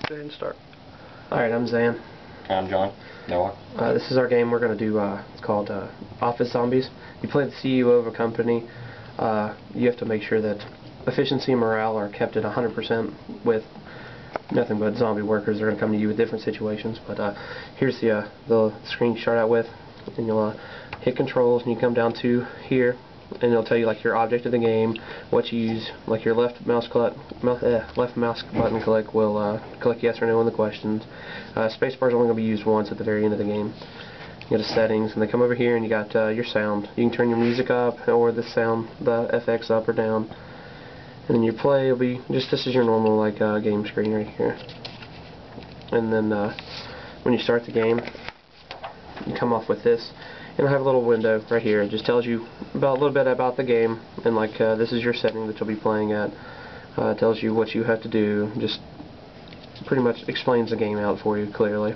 Go ahead and start. Alright, I'm Zan. I'm John. Nowak. This is our game we're going to do. It's called Office Zombies. You play the CEO of a company. You have to make sure that efficiency and morale are kept at 100% with nothing but zombie workers. They're going to come to you with different situations. But here's the screen you start out with. And you'll hit controls and you come down to here. And it'll tell you like your object of the game, what you use, like your left mouse button click will click yes or no on the questions. Spacebar is only going to be used once at the very end of the game. You go to settings, and then come over here and you got your sound. You can turn your music up or the FX up or down. And then your play will be just this is your normal like game screen right here. And then when you start the game, you come off with this. And I have a little window right here. It just tells you a little bit about the game, and like this is your setting that you'll be playing at. It tells you what you have to do. Just pretty much explains the game out for you clearly.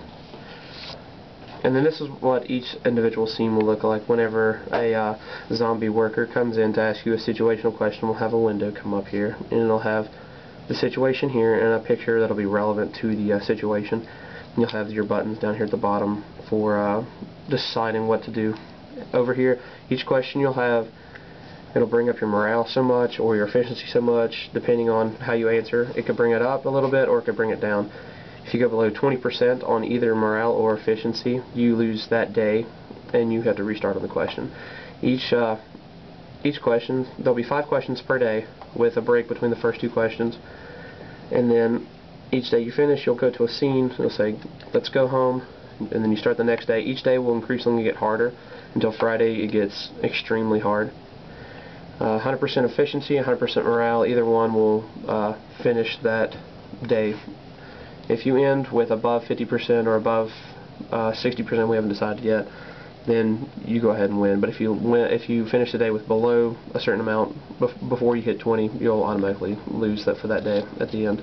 And then this is what each individual scene will look like whenever a zombie worker comes in to ask you a situational question. We'll have a window come up here, and it'll have the situation here and a picture that'll be relevant to the situation. You'll have your buttons down here at the bottom for deciding what to do. Over here, each question you'll have, it'll bring up your morale so much or your efficiency so much, depending on how you answer. It could bring it up a little bit or it could bring it down. If you go below 20% on either morale or efficiency, you lose that day and you have to restart on the question. Each question, there'll be 5 questions per day with a break between the first 2 questions, and then each day you finish, you'll go to a scene, it'll say, let's go home, and then you start the next day. Each day will increasingly get harder until Friday it gets extremely hard. 100% efficiency, 100% morale, either one will finish that day. If you end with above 50% or above 60%, we haven't decided yet, then you go ahead and win. But if you finish the day with below a certain amount before you hit 20, you'll automatically lose that for that day at the end.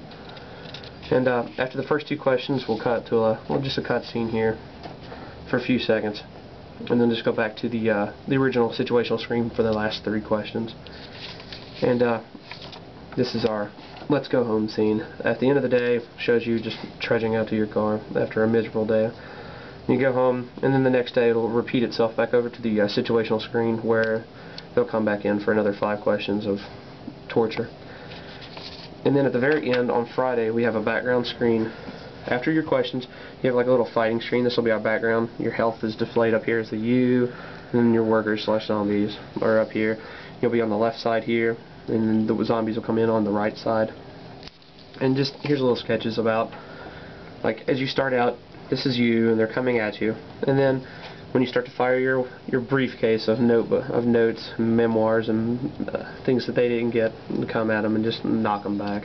And after the first 2 questions, we'll cut to just a cut scene here for a few seconds, and then just go back to the original situational screen for the last 3 questions. And this is our let's go home scene. At the end of the day, shows you just trudging out to your car after a miserable day. You go home, and then the next day it'll repeat itself back over to the situational screen where they'll come back in for another 5 questions of torture. And then at the very end, on Friday, we have a background screen. After your questions, you have like a little fighting screen. This will be our background. Your health is displayed up here as the U, and then your workers/zombies are up here. You'll be on the left side here, and the zombies will come in on the right side. And just here's a little sketches about, like, as you start out, this is you, and they're coming at you. And then when you start to fire your briefcase of notes, memoirs, and things that they didn't get, come at them and just knock them back.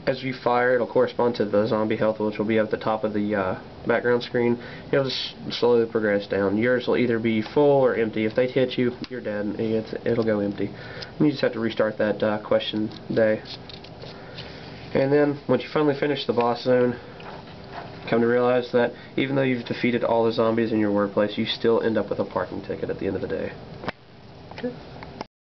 As you fire, it'll correspond to the zombie health, which will be at the top of the background screen. It'll just slowly progress down. Yours will either be full or empty. If they hit you, you're dead. It'll go empty. And you just have to restart that question day. And then, once you finally finish the boss zone, come to realize that even though you've defeated all the zombies in your workplace, you still end up with a parking ticket at the end of the day. Okay.